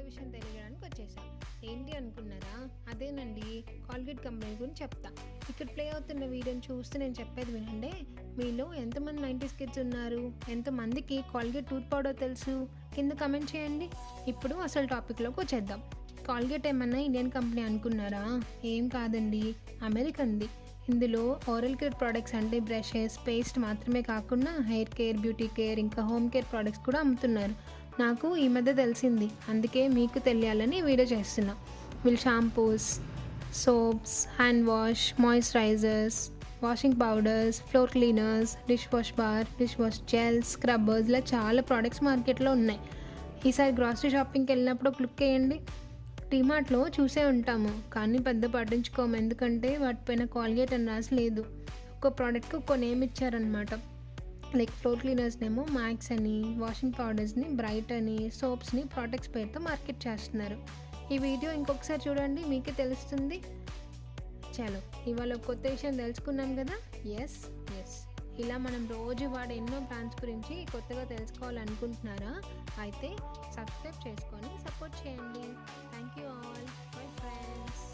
విషయం తెలియడానికి వచ్చేసా. ఏంటి అనుకున్నారా? అదేనండి, కాల్గేట్ కంపెనీ గురించి చెప్తా. ఇక్కడ ప్లే అవుతున్న వీడియోని చూస్తే నేను చెప్పేది వినండి. మీలో ఎంతమంది 90s కిడ్స్ ఉన్నారు? ఎంతమందికి కాల్గేట్ టూత్ పౌడర్ తెలుసు? కింద కమెంట్ చేయండి. ఇప్పుడు అసలు టాపిక్లోకి వచ్చేద్దాం. కాల్గేట్ ఏమన్నా ఇండియన్ కంపెనీ అనుకున్నారా? ఏం కాదండి, అమెరికన్ది. ఇందులో ఓరల్ కేర్ ప్రోడక్ట్స్ అంటే బ్రషెస్, పేస్ట్ మాత్రమే కాకుండా హెయిర్ కేర్, బ్యూటీ కేర్, ఇంకా హోమ్ కేర్ ప్రోడక్ట్స్ కూడా అమ్ముతున్నారు. నాకు ఈ మధ్య తెలిసింది, అందుకే మీకు తెలియాలని వీడియో చేస్తున్నా. వీళ్ళు shampoos, soaps, hand wash, moisturisers, washing powders, floor cleaners, dish wash bar, dish wash gels, scrubbers, ఇలా చాలా ప్రోడక్ట్స్ మార్కెట్లో ఉన్నాయి. ఈసారి గ్రాసరీ షాపింగ్కి వెళ్ళినప్పుడు ఒక లుక్ వేయండి. డిమార్ట్లో చూసే ఉంటాము, కానీ పెద్ద పట్టించుకోము, ఎందుకంటే వాటిపైన కాల్గేట్ అని రాసి లేదు. ఒక్కో ప్రోడక్ట్కి ఒక్కో నేమ్ ఇచ్చారనమాట. లైక్ ఫ్లోర్ క్లీనర్స్నేమో మ్యాక్స్ అని, వాషింగ్ పౌడర్స్ని బ్రైట్ అని, సోప్స్ని ప్రోడక్ట్స్ పేరుతో మార్కెట్ చేస్తున్నారు. ఈ వీడియో ఇంకొకసారి చూడండి, మీకే తెలుస్తుంది. చలో, ఇవాళ ఒక కొత్త విషయం తెలుసుకున్నాం కదా. ఎస్, ఇలా మనం రోజు వాడే ఎన్నో బ్రాండ్స్ గురించి కొత్తగా తెలుసుకోవాలనుకుంటున్నారా? అయితే సబ్స్క్రైబ్ చేసుకొని సపోర్ట్ చేయండి. Thank you all. Bye friends.